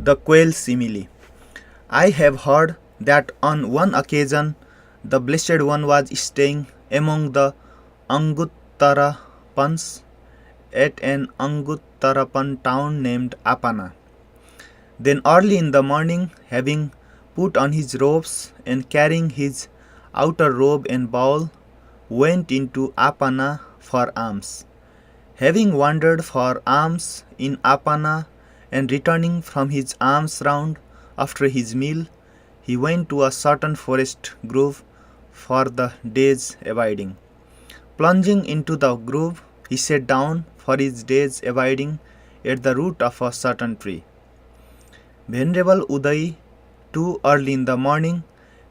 The quail simile. I have heard that on one occasion the Blessed One was staying among the Anguttarapans at an Anguttarapan town named Apana. Then early in the morning, having put on his robes and carrying his outer robe and bowl, went into Apana for alms. Having wandered for alms in Apana and returning from his alms round after his meal, he went to a certain forest grove for the day's abiding. Plunging into the grove, he sat down for his day's abiding at the root of a certain tree. Venerable Uday, too early in the morning,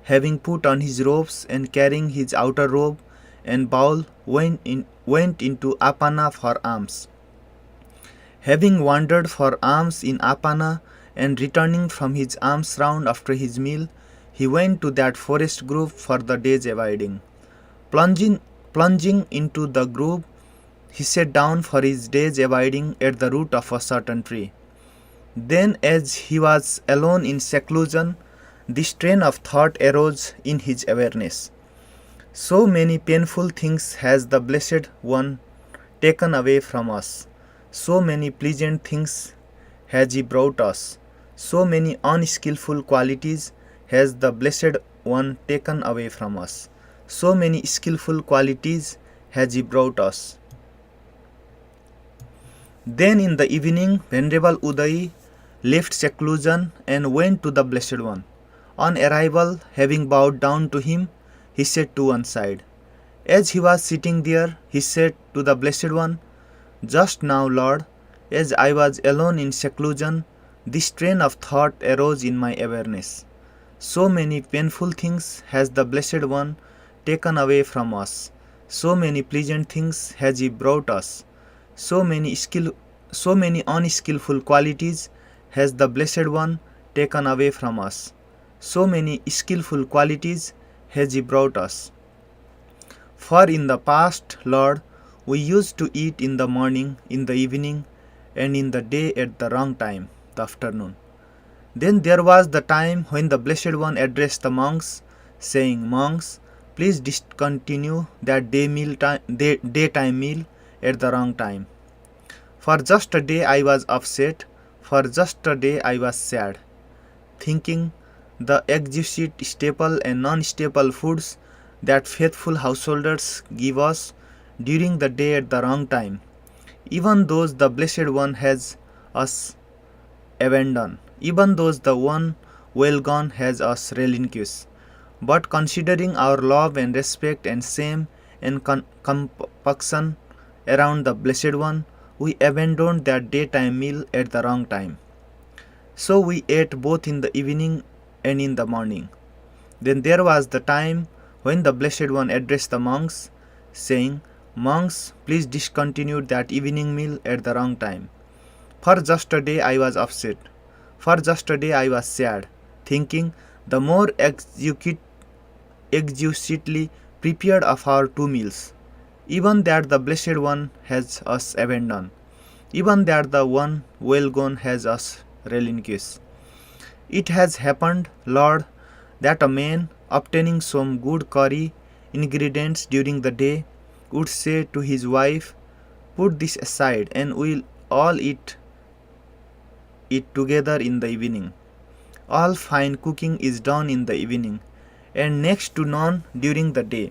having put on his robes and carrying his outer robe and bowl, went into Apana for alms. Having wandered for alms in Apana and returning from his alms round after his meal, he went to that forest grove for the day's abiding. Plunging into the grove, he sat down for his day's abiding at the root of a certain tree. Then, as he was alone in seclusion, this train of thought arose in his awareness. So many painful things has the Blessed One taken away from us. So many pleasant things has He brought us. So many unskillful qualities has the Blessed One taken away from us. So many skillful qualities has He brought us. Then in the evening, Venerable Uday left seclusion and went to the Blessed One. On arrival, having bowed down to him, he sat to one side. As he was sitting there, he said to the Blessed One, "Just now, Lord, as I was alone in seclusion, this train of thought arose in my awareness. So many painful things has the Blessed One taken away from us. So many pleasant things has He brought us. So many unskillful qualities has the Blessed One taken away from us. So many skillful qualities has He brought us. For in the past, Lord, we used to eat in the morning, in the evening, and in the day at the wrong time, the afternoon. Then there was the time when the Blessed One addressed the monks, saying, 'Monks, please discontinue that daytime meal at the wrong time. For just a day I was upset, for just a day I was sad, thinking the exquisite staple and non-staple foods that faithful householders give us during the day at the wrong time, even those the Blessed One has us abandoned, even those the one well gone has us relinquished. But considering our love and respect and shame and compunction around the Blessed One, we abandoned that daytime meal at the wrong time. So we ate both in the evening and in the morning. Then there was the time when the Blessed One addressed the monks, saying, 'Monks, please discontinue that evening meal at the wrong time. For just a day I was upset, for just a day I was sad, thinking the more exquisitely prepared of our two meals, even that the Blessed One has us abandoned, even that the one well gone has us relinquished. It has happened, Lord, that a man obtaining some good curry ingredients during the day would say to his wife, "Put this aside and we'll all eat it together in the evening." All fine cooking is done in the evening, and next to none during the day.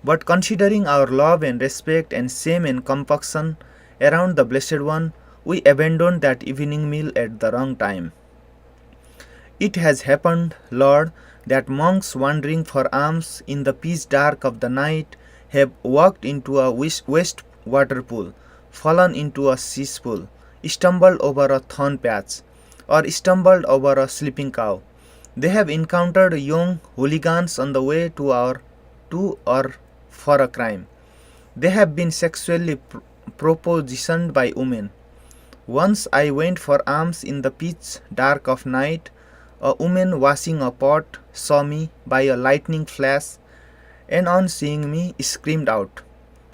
But considering our love and respect and shame and compunction around the Blessed One, we abandoned that evening meal at the wrong time. It has happened, Lord, that monks wandering for alms in the pitch dark of the night have walked into a waste water pool, fallen into a cesspool, stumbled over a thorn patch, or stumbled over a sleeping cow. They have encountered young hooligans on the way to or for a crime. They have been sexually propositioned by women. Once I went for alms in the pitch dark of night. A woman washing a pot saw me by a lightning flash, and on seeing me screamed out,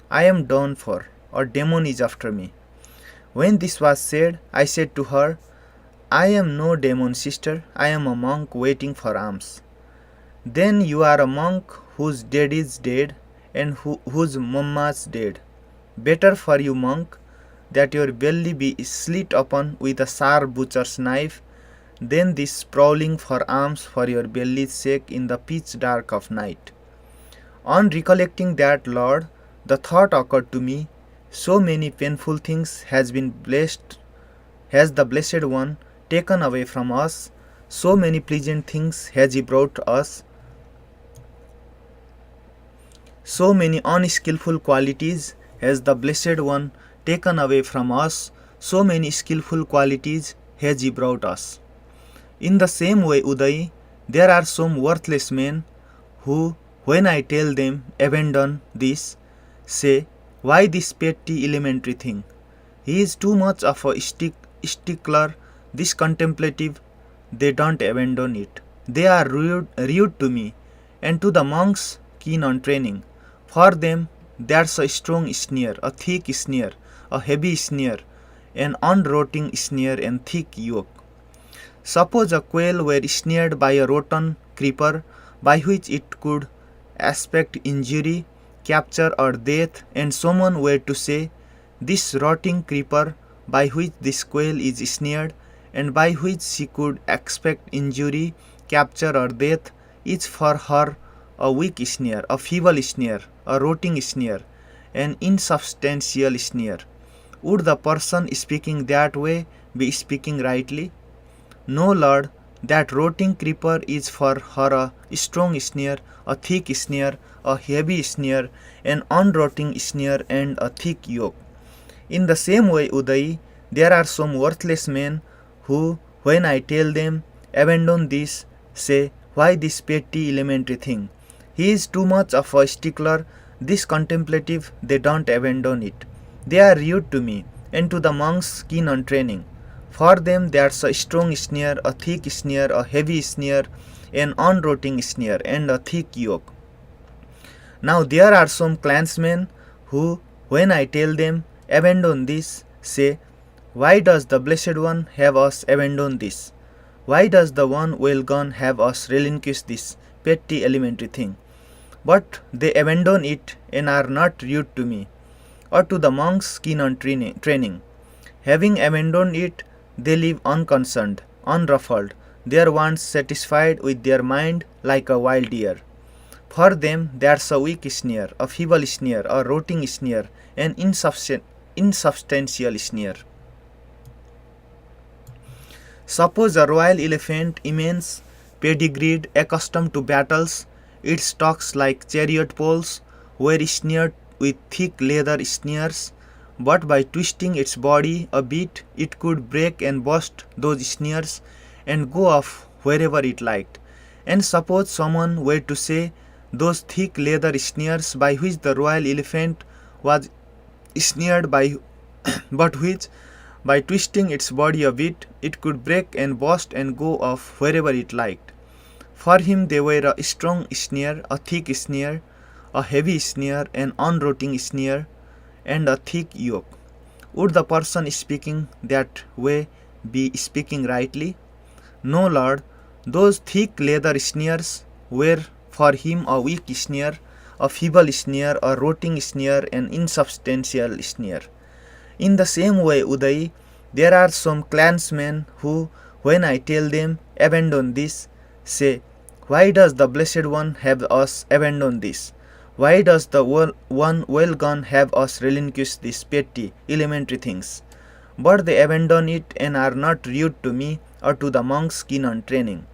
"I am done for, a demon is after me." When this was said, I said to her, I am no demon, sister, I am a monk waiting for alms. Then you are a monk whose dad is dead and whose mamma's dead. Better for you, monk, that your belly be slit open with a sharp butcher's knife than this sprawling for alms for your belly's sake in the pitch dark of night. On recollecting that, Lord, the thought occurred to me, so many painful things has the Blessed One taken away from us, so many pleasant things has He brought us, so many unskillful qualities has the Blessed One taken away from us, so many skillful qualities has He brought us. In the same way, Uday, there are some worthless men who, when I tell them abandon this, say, why this petty elementary thing? He is too much of a stickler, this contemplative, they don't abandon it. They are rude to me and to the monks keen on training. For them, that's a strong snare, a thick snare, a heavy snare, an unrotting snare and thick yoke. Suppose a quail were snared by a rotten creeper by which it could expect injury, capture or death, and someone were to say, this rotting creeper by which this quail is snared and by which she could expect injury, capture or death is for her a weak snare, a feeble snare, a rotting snare, an insubstantial snare. Would the person speaking that way be speaking rightly? No, Lord, that rotting creeper is for her a strong snare, a thick snare, a heavy snare, an unrotting snare, and a thick yoke. In the same way, Uday, there are some worthless men who, when I tell them, abandon this, say, why this petty elementary thing? He is too much of a stickler, this contemplative, they don't abandon it. They are rude to me, and to the monks keen on training. For them, there's a strong snare, a thick snare, a heavy snare, an unrotting snare, and a thick yoke. Now there are some clansmen who, when I tell them, abandon this, say, why does the Blessed One have us abandon this? Why does the one well gone have us relinquish this petty elementary thing? But they abandon it and are not rude to me, or to the monks keen on training. Having abandoned it, they live unconcerned, unruffled, their wants satisfied with their mind like a wild deer. For them, there's a weak snare, a feeble snare, a rotting snare, an insubstantial snare. Suppose a royal elephant, immense, pedigreed, accustomed to battles, its tucks like chariot poles were snared with thick leather snares, but by twisting its body a bit, it could break and burst those snares and go off wherever it liked. And suppose someone were to say, those thick leather snares by which the royal elephant was snared by, but which, by twisting its body a bit, it could break and burst and go off wherever it liked. For him they were a strong snare, a thick snare, a heavy snare, an unrotting snare, and a thick yoke. Would the person speaking that way be speaking rightly? No, Lord, those thick leather snares were for him a weak snare, a feeble snare, a rotting snare, an insubstantial snare. In the same way, Uday, there are some clansmen who, when I tell them, abandon this, say, why does the Blessed One have us abandon this? Why does the one well gone have us relinquish these petty, elementary things? But they abandon it and are not rude to me or to the monks keen on training.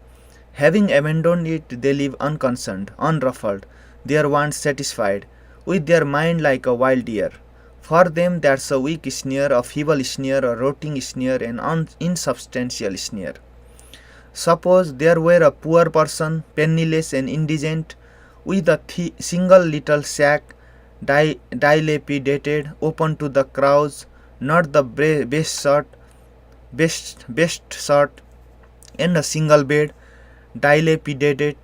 Having abandoned it, they live unconcerned, unruffled, their wants satisfied, with their mind like a wild deer. For them, there's a weak snare, a feeble snare, a rotting snare, an insubstantial snare. Suppose there were a poor person, penniless and indigent, with a single little sack, dilapidated, open to the crowds, not the best sort, and a single bed, dilapidated,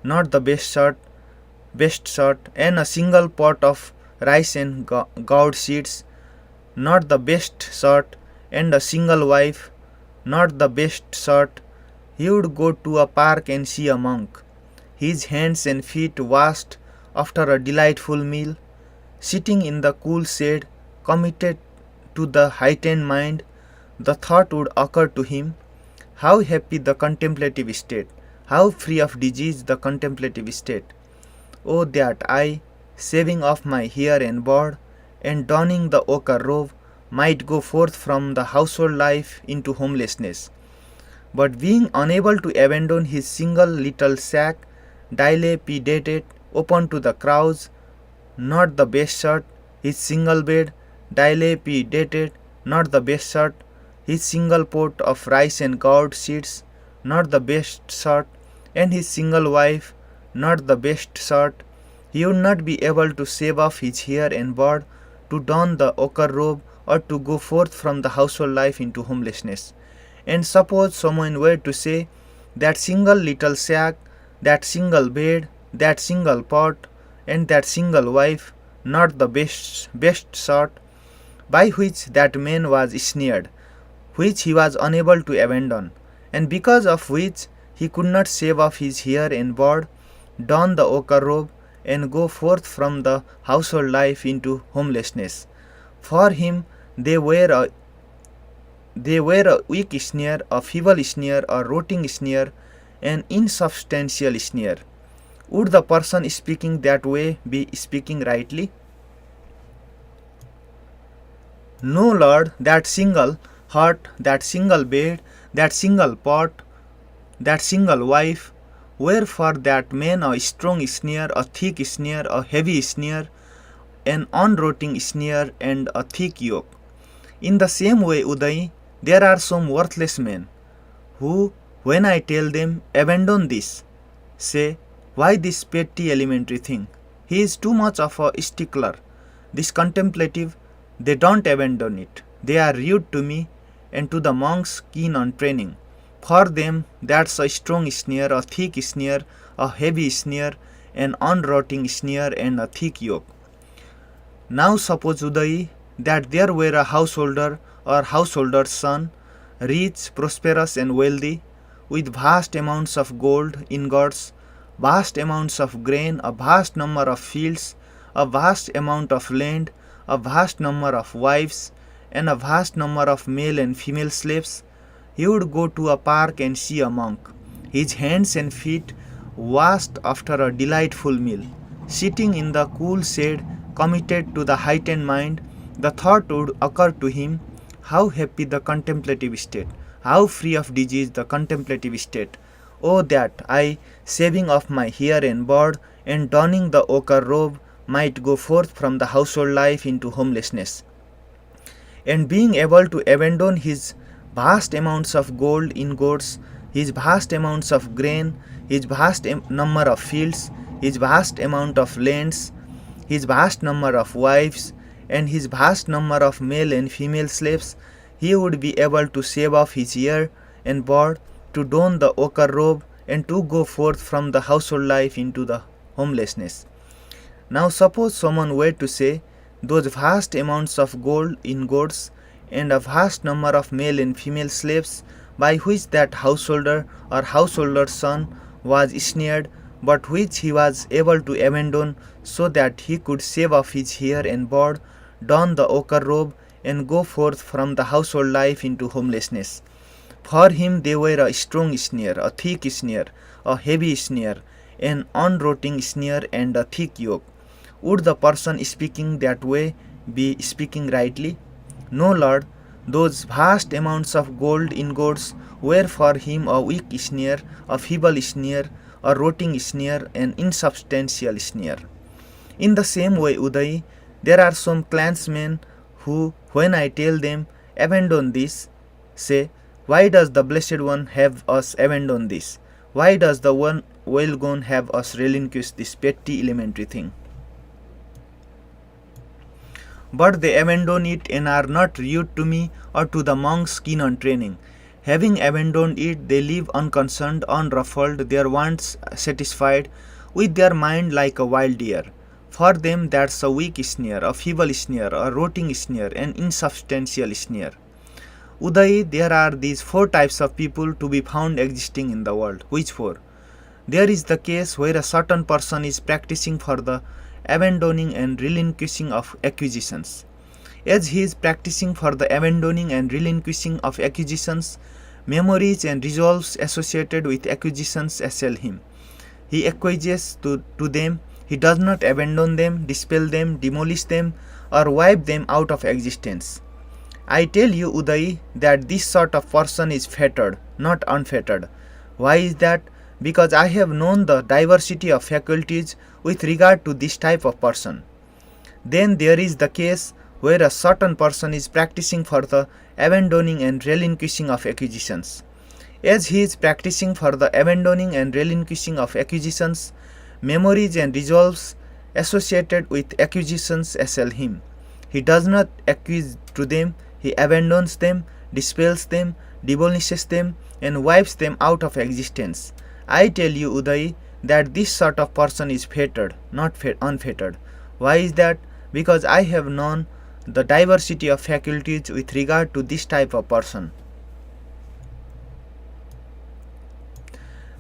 not the best sort, and a single pot of rice and gourd seeds, not the best sort, and a single wife, not the best shot. He would go to a park and see a monk, his hands and feet washed after a delightful meal, sitting in the cool shade, committed to the heightened mind. The thought would occur to him, how happy the contemplative state, how free of disease the contemplative state. Oh, that I, shaving off my hair and beard, and donning the ochre robe, might go forth from the household life into homelessness. But being unable to abandon his single little shack, dilapidated, open to the crowds, not the best shot, his single bed, dilapidated, not the best shot, his single pot of rice and gourd seeds, not the best shot, and his single wife, not the best shot, he would not be able to shave off his hair and beard, to don the ochre robe, or to go forth from the household life into homelessness. And suppose someone were to say, that single little shack, that single bed, that single pot, and that single wife, not the best sort, by which that man was snared, which he was unable to abandon, and because of which he could not shave off his hair and beard, don the ochre robe, and go forth from the household life into homelessness. For him they were a weak snare, a feeble snare, a rotting snare, an insubstantial snare. Would the person speaking that way be speaking rightly? No, Lord, that single heart, that single bed, that single pot, that single wife, were for that man a strong snare, a thick snare, a heavy snare, an unrotting snare, and a thick yoke. In the same way, Uday, there are some worthless men who, when I tell them, abandon this, say, why this petty elementary thing? He is too much of a stickler. This contemplative, they don't abandon it. They are rude to me and to the monks keen on training. For them, that's a strong snare, a thick snare, a heavy snare, an unrotting snare, and a thick yoke. Now suppose, Uday, that there were a householder or householder's son, rich, prosperous, and wealthy, with vast amounts of gold ingots, vast amounts of grain, a vast number of fields, a vast amount of land, a vast number of wives, and a vast number of male and female slaves. He would go to a park and see a monk, his hands and feet washed after a delightful meal, sitting in the cool shade, committed to the heightened mind. The thought would occur to him, how happy the contemplative state, how free of disease the contemplative state. Oh, that I, shaving off my hair and beard, and donning the ochre robe, might go forth from the household life into homelessness. And being able to abandon his vast amounts of gold ingots, his vast amounts of grain, his vast number of fields, his vast amount of lands, his vast number of wives, and his vast number of male and female slaves, he would be able to shave off his hair and beard, to don the ochre robe, and to go forth from the household life into the homelessness. Now suppose someone were to say, those vast amounts of gold ingots and a vast number of male and female slaves, by which that householder or householder's son was snared, but which he was able to abandon, so that he could shave off his hair and beard, don the ochre robe, and go forth from the household life into homelessness. For him they were a strong snare, a thick snare, a heavy snare, an unrotting snare, and a thick yoke. Would the person speaking that way be speaking rightly? No, Lord, those vast amounts of gold ingots were for him a weak snare, a feeble snare, a rotting snare, an insubstantial snare. In the same way, Uday, there are some clansmen who, when I tell them, abandon this, say, why does the Blessed One have us abandon this? Why does the one well gone have us relinquish this petty elementary thing? But they abandon it and are not rude to me or to the monks keen on training. Having abandoned it, they live unconcerned, unruffled, their wants satisfied, with their mind like a wild deer. For them that's a weak snare, a feeble snare, a rotting snare, an insubstantial snare. Uday, there are these four types of people to be found existing in the world. Which four? There is the case where a certain person is practicing for the abandoning and relinquishing of acquisitions. As he is practicing for the abandoning and relinquishing of acquisitions, memories and resolves associated with acquisitions assail him. He acquiesces to them, he does not abandon them, dispel them, demolish them, or wipe them out of existence. I tell you, Uday, that this sort of person is fettered, not unfettered. Why is that? Because I have known the diversity of faculties with regard to this type of person. Then there is the case where a certain person is practicing for the abandoning and relinquishing of acquisitions. As he is practicing for the abandoning and relinquishing of acquisitions, memories and resolves associated with acquisitions assail him. He does not acquiesce to them, he abandons them, dispels them, demolishes them, and wipes them out of existence. I tell you, Uday, that this sort of person is fettered, not unfettered. Why is that? Because I have known the diversity of faculties with regard to this type of person.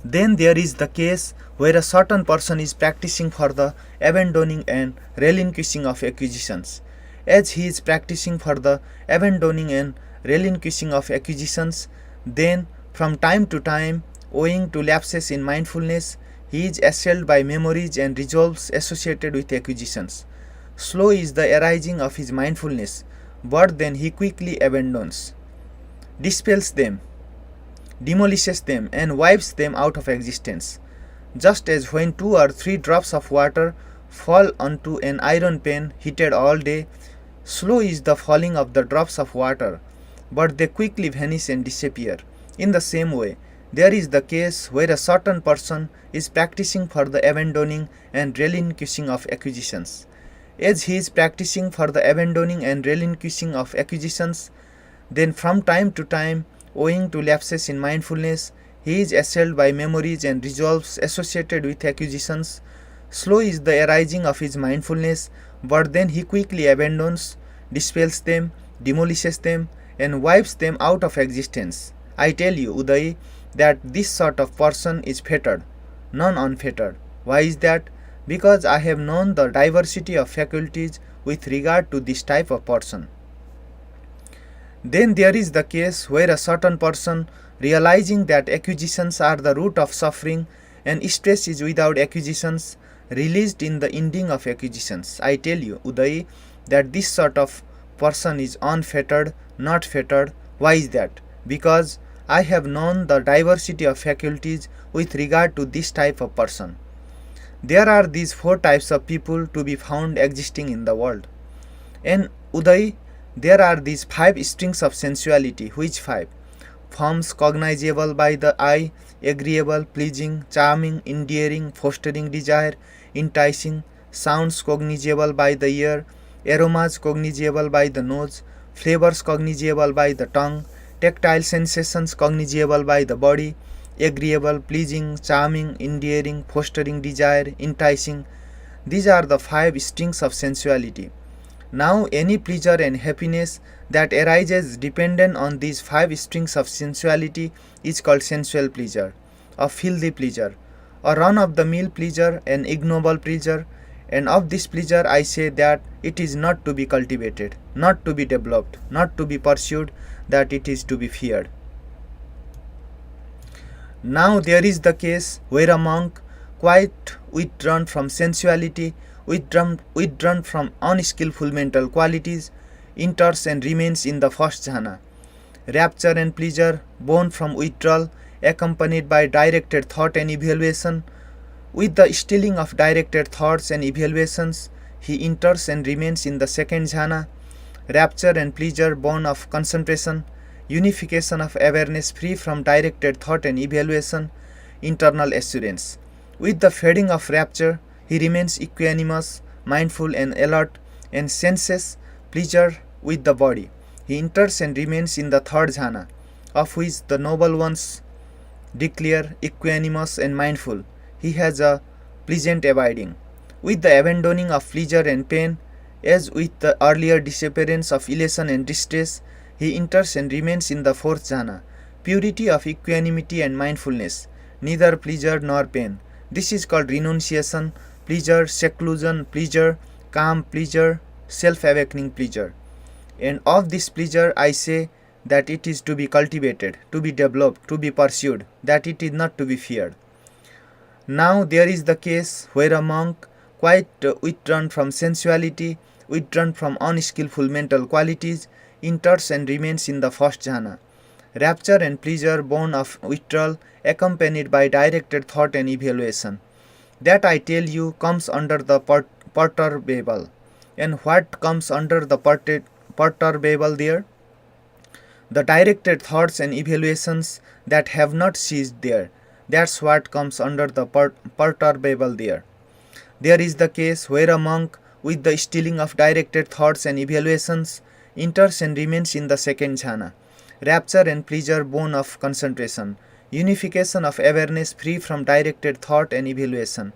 Then there is the case where a certain person is practicing for the abandoning and relinquishing of acquisitions. As he is practicing for the abandoning and relinquishing of acquisitions, then from time to time, owing to lapses in mindfulness, he is assailed by memories and resolves associated with acquisitions. Slow is the arising of his mindfulness, but then he quickly abandons, dispels them, demolishes them, and wipes them out of existence. Just as when 2 or 3 drops of water fall onto an iron pan heated all day, slow is the falling of the drops of water, but they quickly vanish and disappear. In the same way, there is the case where a certain person is practicing for the abandoning and relinquishing of acquisitions. As he is practicing for the abandoning and relinquishing of acquisitions, then from time to time, owing to lapses in mindfulness, he is assailed by memories and resolves associated with acquisitions. Slow is the arising of his mindfulness, but then he quickly abandons, dispels them, demolishes them, and wipes them out of existence. I tell you, Uday, that this sort of person is fettered, non unfettered. Why is that? Because I have known the diversity of faculties with regard to this type of person. Then there is the case where a certain person, realizing that acquisitions are the root of suffering and stress is without acquisitions, released in the ending of acquisitions. I tell you, Uday, that this sort of person is unfettered, not fettered. Why is that? Because I have known the diversity of faculties with regard to this type of person. There are these 4 types of people to be found existing in the world. And Uday, there are these 5 strings of sensuality. Which 5? Forms cognizable by the eye, agreeable, pleasing, charming, endearing, fostering desire, enticing. Sounds cognizable by the ear, aromas cognizable by the nose, flavors cognizable by the tongue, tactile sensations cognizable by the body, agreeable, pleasing, charming, endearing, fostering desire, enticing. These are the 5 strings of sensuality. Now any pleasure and happiness that arises dependent on these 5 strings of sensuality is called sensual pleasure, a filthy pleasure, a run-of-the-mill pleasure, an ignoble pleasure, and of this pleasure I say that it is not to be cultivated, not to be developed, not to be pursued, that it is to be feared. Now there is the case where a monk, quite withdrawn from sensuality, withdrawn from unskillful mental qualities, enters and remains in the first jhana. Rapture and pleasure born from withdrawal, accompanied by directed thought and evaluation. With the stilling of directed thoughts and evaluations, he enters and remains in the second jhana. Rapture and pleasure born of concentration, unification of awareness free from directed thought and evaluation, internal assurance. With the fading of rapture, he remains equanimous, mindful and alert, and senses pleasure with the body. He enters and remains in the third jhana, of which the noble ones declare equanimous and mindful. He has a pleasant abiding. With the abandoning of pleasure and pain, as with the earlier disappearance of elation and distress, He enters and remains in the fourth jhana, purity of equanimity and mindfulness, neither pleasure nor pain. This is called renunciation, pleasure, seclusion, pleasure, calm, pleasure, self-awakening pleasure. And of this pleasure I say that it is to be cultivated, to be developed, to be pursued, that it is not to be feared. Now there is the case where a monk, quite withdrawn from sensuality, withdrawn from unskillful mental qualities, enters and remains in the first jhana. Rapture and pleasure born of withdrawal, accompanied by directed thought and evaluation. That I tell you comes under the perturbable. And what comes under the perturbable there? The directed thoughts and evaluations that have not ceased there. That's what comes under the perturbable there. There is the case where a monk, with the stilling of directed thoughts and evaluations, enters and remains in the second jhana. Rapture and pleasure born of concentration, unification of awareness free from directed thought and evaluation.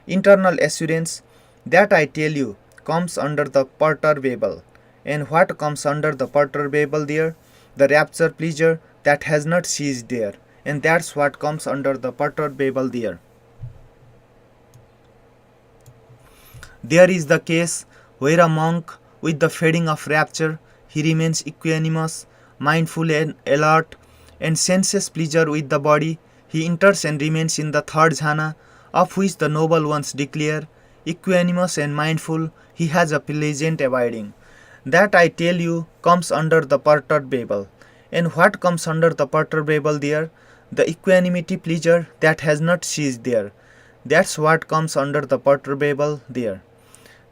Internal assurance, that I tell you, comes under the perturbable. And what comes under the perturbable there? The rapture pleasure that has not ceased there. And that's what comes under the perturbable there. There is the case where a monk, with the fading of rapture, he remains equanimous, mindful and alert, and senses pleasure with the body. He enters and remains in the third jhana, of which the noble ones declare, equanimous and mindful, he has a pleasant abiding. That I tell you comes under the perturbable. And what comes under the perturbable there? The equanimity pleasure that has not ceased there. That's what comes under the perturbable there.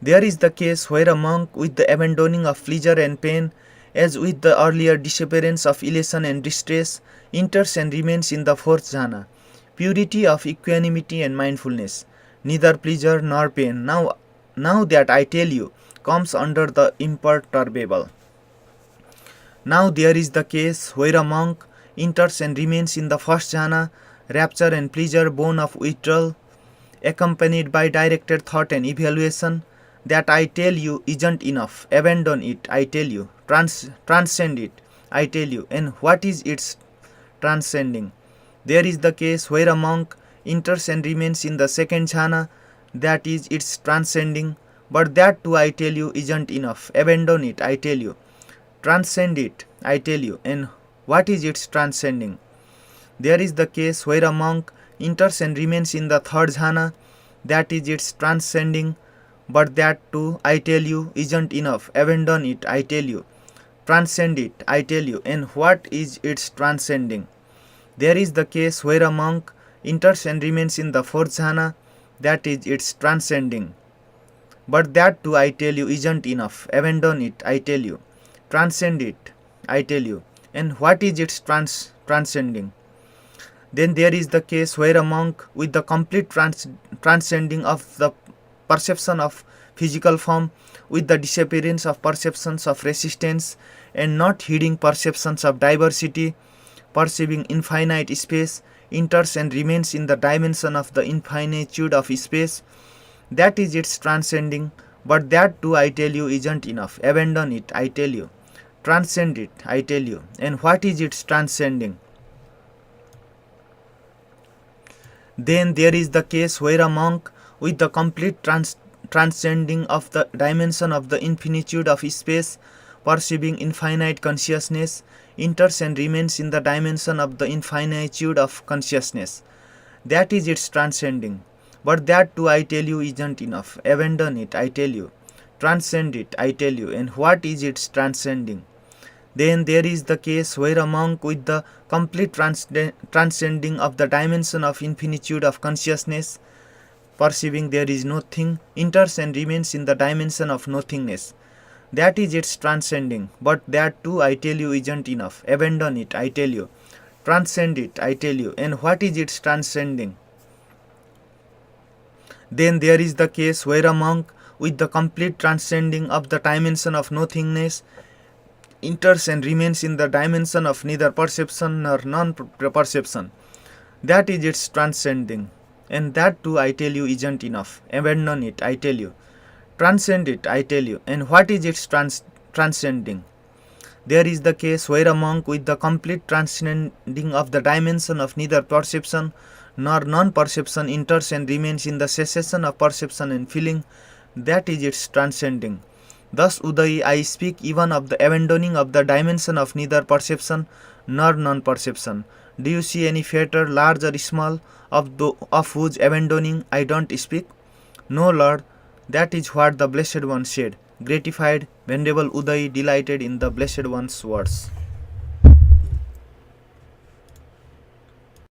There is the case where a monk, with the abandoning of pleasure and pain, as with the earlier disappearance of elation and distress, enters and remains in the fourth jhana, purity of equanimity and mindfulness, neither pleasure nor pain. Now that I tell you, comes under the imperturbable. Now there is the case where a monk enters and remains in the first jhana, rapture and pleasure born of withdrawal, accompanied by directed thought and evaluation. That I tell you isn't enough. Abandon it, I tell you. Transcend it, I tell you. And what is its transcending? There is the case where a monk enters and remains in the second jhana, that is its transcending. But that too I tell you isn't enough. Abandon it, I tell you. Transcend it, I tell you. And what is its transcending? There is the case where a monk enters and remains in the third jhana, that is its transcending. But that too I tell you isn't enough. Abandon it, I tell you. Transcend it, I tell you. And what is its transcending? There is the case where a monk enters and remains in the fourth jhana, that is its transcending. But that too I tell you isn't enough. Abandon it, I tell you. Transcend it, I tell you. And what is its transcending? Then there is the case where a monk, with the complete transcending of the perception of physical form, with the disappearance of perceptions of resistance, and not heeding perceptions of diversity, perceiving infinite space, enters and remains in the dimension of the infinitude of space. That is its transcending. But that too I tell you isn't enough. Abandon it, I tell you. Transcend it, I tell you. And what is its transcending? Then there is the case where a monk, with the complete transcending of the dimension of the infinitude of space, perceiving infinite consciousness, enters and remains in the dimension of the infinitude of consciousness. That is its transcending. But that too I tell you isn't enough. Abandon it, I tell you. Transcend it, I tell you. And what is its transcending? Then there is the case where a monk, with the complete transcending of the dimension of infinitude of consciousness, perceiving there is nothing, enters and remains in the dimension of nothingness. That is its transcending. But that too I tell you isn't enough. Abandon it, I tell you. Transcend it, I tell you. And what is its transcending? Then there is the case where a monk, with the complete transcending of the dimension of nothingness, enters and remains in the dimension of neither perception nor non-perception. That is its transcending. And that too I tell you isn't enough. Abandon it, I tell you. Transcend it, I tell you. And what is its transcending? There is the case where a monk with the complete transcending of the dimension of neither perception nor non-perception enters and remains in the cessation of perception and feeling, that is its transcending. Thus, Udayi, I speak even of the abandoning of the dimension of neither perception nor non-perception. Do you see any fetter, large or small, of whose abandoning I don't speak? No, Lord, that is what the Blessed One said. Gratified, Venerable Udayi delighted in the Blessed One's words.